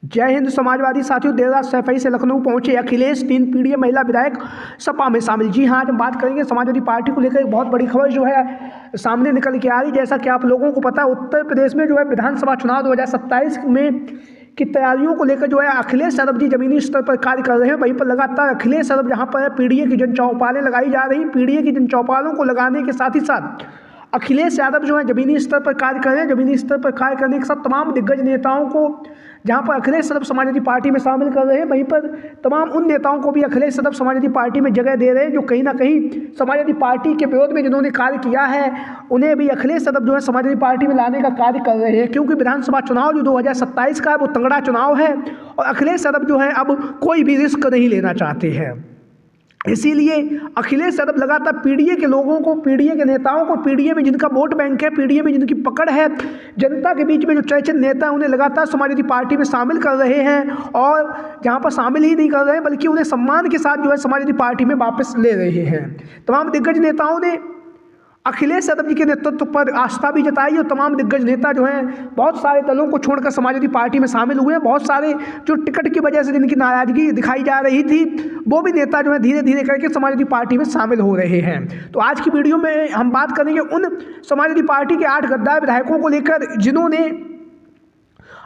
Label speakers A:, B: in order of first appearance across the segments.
A: जय हिंद। समाजवादी साथियों, देर रात सफाई से लखनऊ पहुंचे अखिलेश, 3 पीढ़ीय महिला विधायक सपा में शामिल। जी हाँ, आज हम बात करेंगे समाजवादी पार्टी को लेकर एक बहुत बड़ी खबर जो है सामने निकल के आ रही। जैसा कि आप लोगों को पता है, उत्तर प्रदेश में जो है विधानसभा चुनाव 2027 में की तैयारियों को लेकर जो है अखिलेश यादव जी जमीनी स्तर पर कार्य कर रहे हैं। वहीं पर लगातार अखिलेश यादव जहाँ पर पीढ़ीए की जन चौपालें लगाई जा रही, पीढ़ीए की जन चौपालों को लगाने के साथ ही साथ अखिलेश यादव जो है जमीनी स्तर पर कार्य कर रहे हैं। जमीनी स्तर पर कार्य करने के साथ तमाम दिग्गज नेताओं को जहां पर अखिलेश यादव समाजवादी पार्टी में शामिल कर रहे हैं, वहीं पर तमाम उन नेताओं को भी अखिलेश यादव समाजवादी पार्टी में जगह दे रहे हैं जो कहीं ना कहीं समाजवादी पार्टी के विरोध में जिन्होंने कार्य किया है, उन्हें भी अखिलेश यादव जो है समाजवादी पार्टी में लाने का कार्य कर रहे हैं। क्योंकि विधानसभा चुनाव जो 2027 का है वो तगड़ा चुनाव है और अखिलेश यादव जो है अब कोई भी रिस्क नहीं लेना चाहते हैं। इसीलिए अखिलेश यादव लगातार पीढ़ीए के लोगों को, पीढ़ीए के नेताओं को, पीढ़ीए में जिनका वोट बैंक है, पीढ़ीए में जिनकी पकड़ है, जनता के बीच में जो चर्चित नेता है, उन्हें लगातार समाजवादी पार्टी में शामिल कर रहे हैं। और जहां पर शामिल ही नहीं कर रहे हैं बल्कि उन्हें सम्मान के साथ जो है समाजवादी पार्टी में वापस ले रहे हैं। तमाम दिग्गज नेताओं ने अखिलेश यादव जी के नेतृत्व पर आस्था भी जताई और तमाम दिग्गज नेता जो हैं बहुत सारे दलों को छोड़कर समाजवादी पार्टी में शामिल हुए हैं। बहुत सारे जो टिकट की वजह से जिनकी नाराजगी दिखाई जा रही थी, वो भी नेता जो है धीरे धीरे करके समाजवादी पार्टी में शामिल हो रहे हैं। तो आज की वीडियो में हम बात करेंगे उन समाजवादी पार्टी के 8 गद्दार विधायकों को लेकर जिन्होंने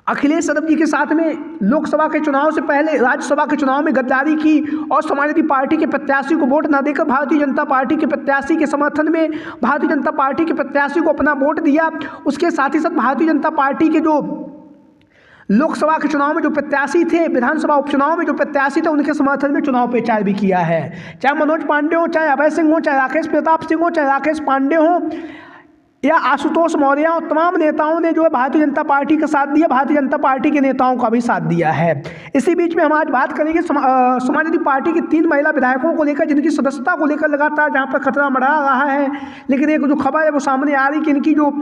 A: अखिलेश यादव जी के साथ में लोकसभा के चुनाव से पहले राज्यसभा के चुनाव में गद्दारी की और समाजवादी पार्टी के प्रत्याशी को वोट न देकर भारतीय जनता पार्टी के प्रत्याशी के समर्थन में भारतीय जनता पार्टी के प्रत्याशी को अपना वोट दिया। उसके साथ ही साथ भारतीय जनता पार्टी के जो लोकसभा के चुनाव में जो प्रत्याशी थे, विधानसभा उपचुनाव में जो प्रत्याशी थे, उनके समर्थन में चुनाव प्रचार भी किया है। चाहे मनोज पांडे हो, चाहे अभय सिंह हो, चाहे राकेश प्रताप सिंह हो, चाहे राकेश पांडे हो या आशुतोष मौर्य और तमाम नेताओं ने जो है भारतीय जनता पार्टी का साथ दिया, भारतीय जनता पार्टी के नेताओं का भी साथ दिया है। इसी बीच में हम आज बात करेंगे समाजवादी पार्टी के 3 महिला विधायकों को लेकर जिनकी सदस्यता को लेकर लगातार जहां पर खतरा मंडरा रहा है। लेकिन एक जो खबर है वो सामने आ रही कि इनकी जो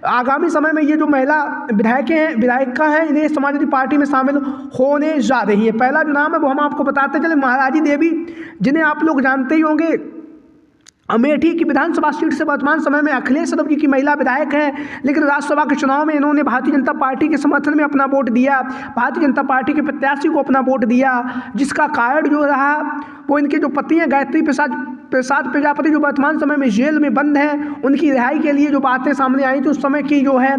A: आगामी समय में ये जो महिला विधायिका हैं, इन्हें समाजवादी पार्टी में शामिल होने जा रही है। पहला जो नाम है वो हम आपको बताते चले, महाराजी देवी, जिन्हें आप लोग जानते ही होंगे, अमेठी की विधानसभा सीट से वर्तमान समय में अखिलेश यादव जी की महिला विधायक है। लेकिन राज्यसभा के चुनाव में इन्होंने भारतीय जनता पार्टी के समर्थन में अपना वोट दिया, भारतीय जनता पार्टी के प्रत्याशी को अपना वोट दिया, जिसका कारण जो रहा वो इनके जो पति हैं गायत्री प्रसाद प्रजापति, जो वर्तमान समय में जेल में बंद हैं, उनकी रिहाई के लिए जो बातें सामने आई थी उस समय की जो है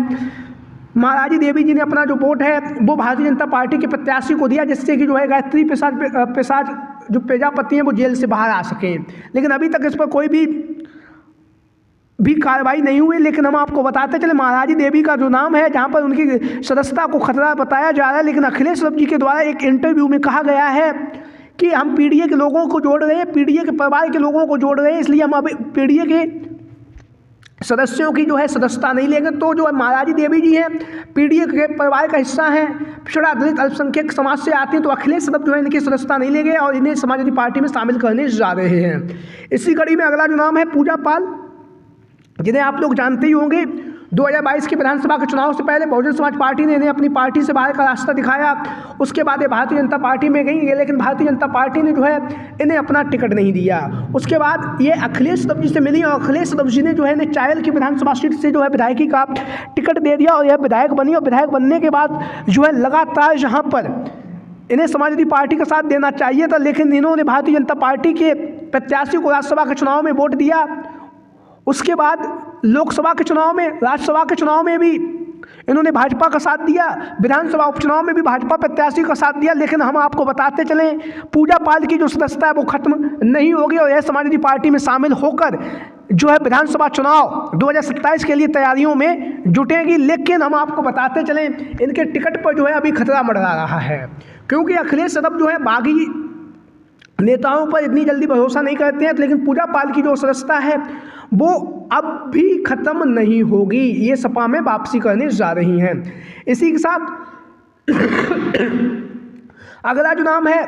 A: महाराजी देवी जी ने अपना जो वोट है वो भारतीय जनता पार्टी के प्रत्याशी को दिया, जिससे कि जो है गायत्री प्रसाद जो प्रजापति हैं वो जेल से बाहर आ सकें। लेकिन अभी तक इस पर कोई भी कार्रवाई नहीं हुई। लेकिन हम आपको बताते चले, महाराजी देवी का जो नाम है, जहां पर उनकी सदस्यता को खतरा बताया जा रहा है, लेकिन अखिलेश यादव जी के द्वारा एक इंटरव्यू में कहा गया है कि हम पीढ़ीए के लोगों को जोड़ रहे हैं, पीढ़ीए के परिवार के लोगों को जोड़ रहे हैं, इसलिए हम अभी पीढ़ीए के सदस्यों की जो है सदस्यता नहीं लेंगे। तो जो महाराजी देवी जी हैं पीढ़ीए के परिवार का हिस्सा हैं, पिछड़ा दलित अल्पसंख्यक समाज से आते हैं, तो अखिलेश यादव जो है इनकी सदस्यता नहीं लेंगे और इन्हें समाजवादी पार्टी में शामिल करने जा रहे हैं। इसी कड़ी में अगला जो नाम है पूजा पाल, जिन्हें आप लोग जानते ही होंगे। 2022 के विधानसभा के चुनाव से पहले बहुजन समाज पार्टी ने इन्हें अपनी पार्टी से बाहर का रास्ता दिखाया। उसके बाद ये भारतीय जनता पार्टी में गई, लेकिन भारतीय जनता पार्टी ने जो है इन्हें अपना टिकट नहीं दिया। उसके बाद ये अखिलेश यादव जी से मिली और अखिलेश यादव जी ने जो है इन्हें चायल की विधानसभा सीट से जो है विधायकी का टिकट दे दिया और यह विधायक बनी। और विधायक बनने के बाद जो है लगातार जहाँ पर इन्हें समाजवादी पार्टी का साथ देना चाहिए था, लेकिन इन्होंने भारतीय जनता पार्टी के प्रत्याशी को राज्यसभा के चुनाव में वोट दिया। उसके बाद लोकसभा के चुनाव में, राज्यसभा के चुनाव में भी इन्होंने भाजपा का साथ दिया, विधानसभा उपचुनाव में भी भाजपा प्रत्याशी का साथ दिया। लेकिन हम आपको बताते चलें, पूजा पाल की जो सदस्यता है वो खत्म नहीं होगी और यह समाजवादी पार्टी में शामिल होकर जो है विधानसभा चुनाव 2027 के लिए तैयारियों में जुटेंगी। लेकिन हम आपको बताते चलें, इनके टिकट पर जो है अभी खतरा मंडरा रहा है, क्योंकि अखिलेश यादव जो है बागी नेताओं पर इतनी जल्दी भरोसा नहीं करते हैं। लेकिन पूजा पाल की जो सदस्यता है वो अब भी खत्म नहीं होगी, ये सपा में वापसी करने जा रही हैं। इसी के साथ अगला जो नाम है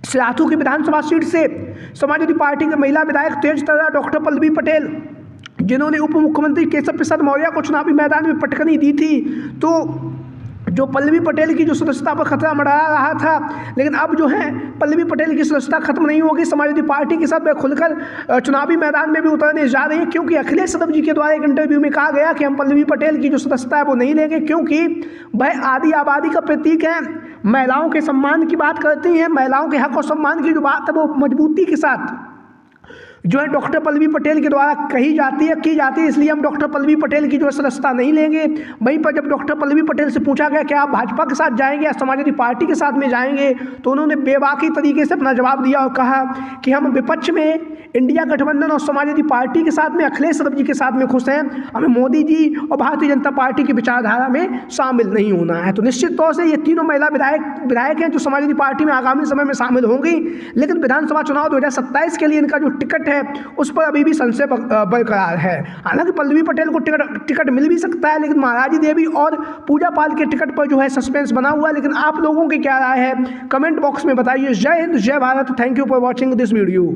A: सिराथू की विधानसभा सीट से समाजवादी पार्टी के महिला विधायक तेज तर्रा डॉक्टर पल्लवी पटेल, जिन्होंने उप मुख्यमंत्री केशव प्रसाद मौर्य को चुनावी मैदान में पटकनी दी थी, तो जो पल्लवी पटेल की जो सदस्यता पर खतरा मंडरा रहा था, लेकिन अब जो है पल्लवी पटेल की सदस्यता खत्म नहीं होगी। समाजवादी पार्टी के साथ वह खुलकर चुनावी मैदान में भी उतरने जा रही है, क्योंकि अखिलेश यादव जी के द्वारा एक इंटरव्यू में कहा गया कि हम पल्लवी पटेल की जो सदस्यता है वो नहीं लेंगे, क्योंकि वह आदि आबादी का प्रतीक है। महिलाओं के सम्मान की बात करती हैं, महिलाओं के हक और सम्मान की जो बात है वो मजबूती के साथ जो है डॉक्टर पल्लवी पटेल के द्वारा कही जाती है, की जाती है। इसलिए हम डॉक्टर पल्लवी पटेल की जो है सदस्यता नहीं लेंगे। वहीं पर जब डॉक्टर पल्लवी पटेल से पूछा गया कि आप भाजपा के साथ जाएंगे या समाजवादी पार्टी के साथ में जाएंगे, तो उन्होंने बेबाकी तरीके से अपना जवाब दिया और कहा कि हम विपक्ष में इंडिया गठबंधन और समाजवादी पार्टी के साथ में, अखिलेश यादव जी के साथ में खुश हैं, हमें मोदी जी और भारतीय जनता पार्टी की विचारधारा में शामिल नहीं होना है। तो निश्चित तौर से ये तीनों महिला विधायक हैं जो समाजवादी पार्टी में आगामी समय में शामिल होंगी, लेकिन विधानसभा चुनाव 2027 के लिए इनका जो टिकट है उस पर अभी भी संशय बरकरार है। हालांकि पल्लवी पटेल को टिकट मिल भी सकता है, लेकिन महाराजी देवी और पूजा पाल के टिकट पर जो है सस्पेंस बना हुआ है। लेकिन आप लोगों की क्या राय है, कमेंट बॉक्स में बताइए। जय हिंद, जय Bharat. Thank you for watching this video.